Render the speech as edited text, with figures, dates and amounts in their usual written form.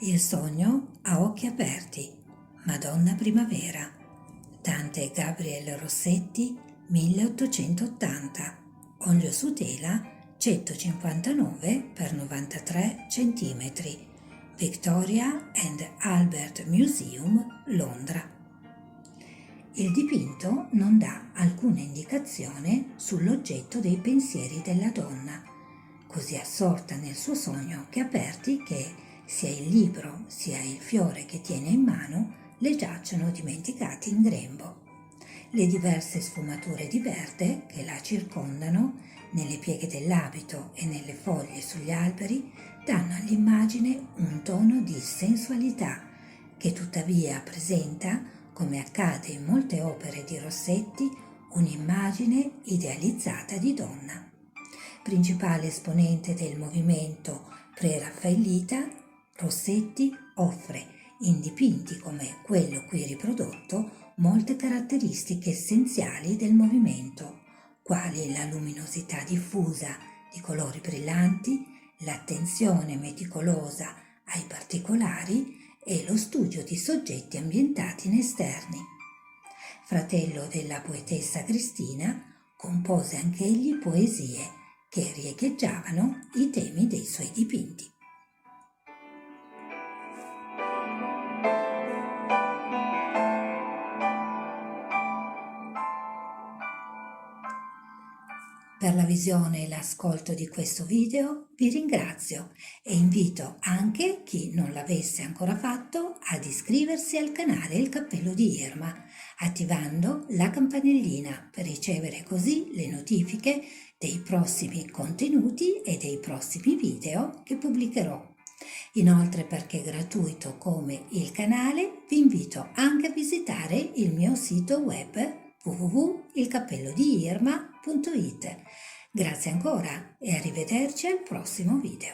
Il sogno a occhi aperti, Madonna Primavera, Dante Gabriel Rossetti, 1880, olio su tela 159 x 93 cm, Victoria and Albert Museum, Londra. Il dipinto non dà alcuna indicazione sull'oggetto dei pensieri della donna, così assorta nel suo sogno occhi aperti che sia il libro sia il fiore che tiene in mano le giacciono dimenticati in grembo. Le diverse sfumature di verde che la circondano nelle pieghe dell'abito e nelle foglie sugli alberi danno all'immagine un tono di sensualità che tuttavia presenta, come accade in molte opere di Rossetti, un'immagine idealizzata di donna. Principale esponente del movimento pre-raffaellita, Rossetti offre in dipinti come quello qui riprodotto molte caratteristiche essenziali del movimento, quali la luminosità diffusa di colori brillanti, l'attenzione meticolosa ai particolari e lo studio di soggetti ambientati in esterni. Fratello della poetessa Cristina, compose anch'egli poesie che riecheggiavano i temi dei suoi dipinti. Per la visione e l'ascolto di questo video vi ringrazio e invito anche chi non l'avesse ancora fatto ad iscriversi al canale Il Cappello di Irma, attivando la campanellina per ricevere così le notifiche dei prossimi contenuti e dei prossimi video che pubblicherò. Inoltre, perché è gratuito come il canale, vi invito anche a visitare il mio sito web www.ilcappellodiirma.it. Grazie ancora e arrivederci al prossimo video.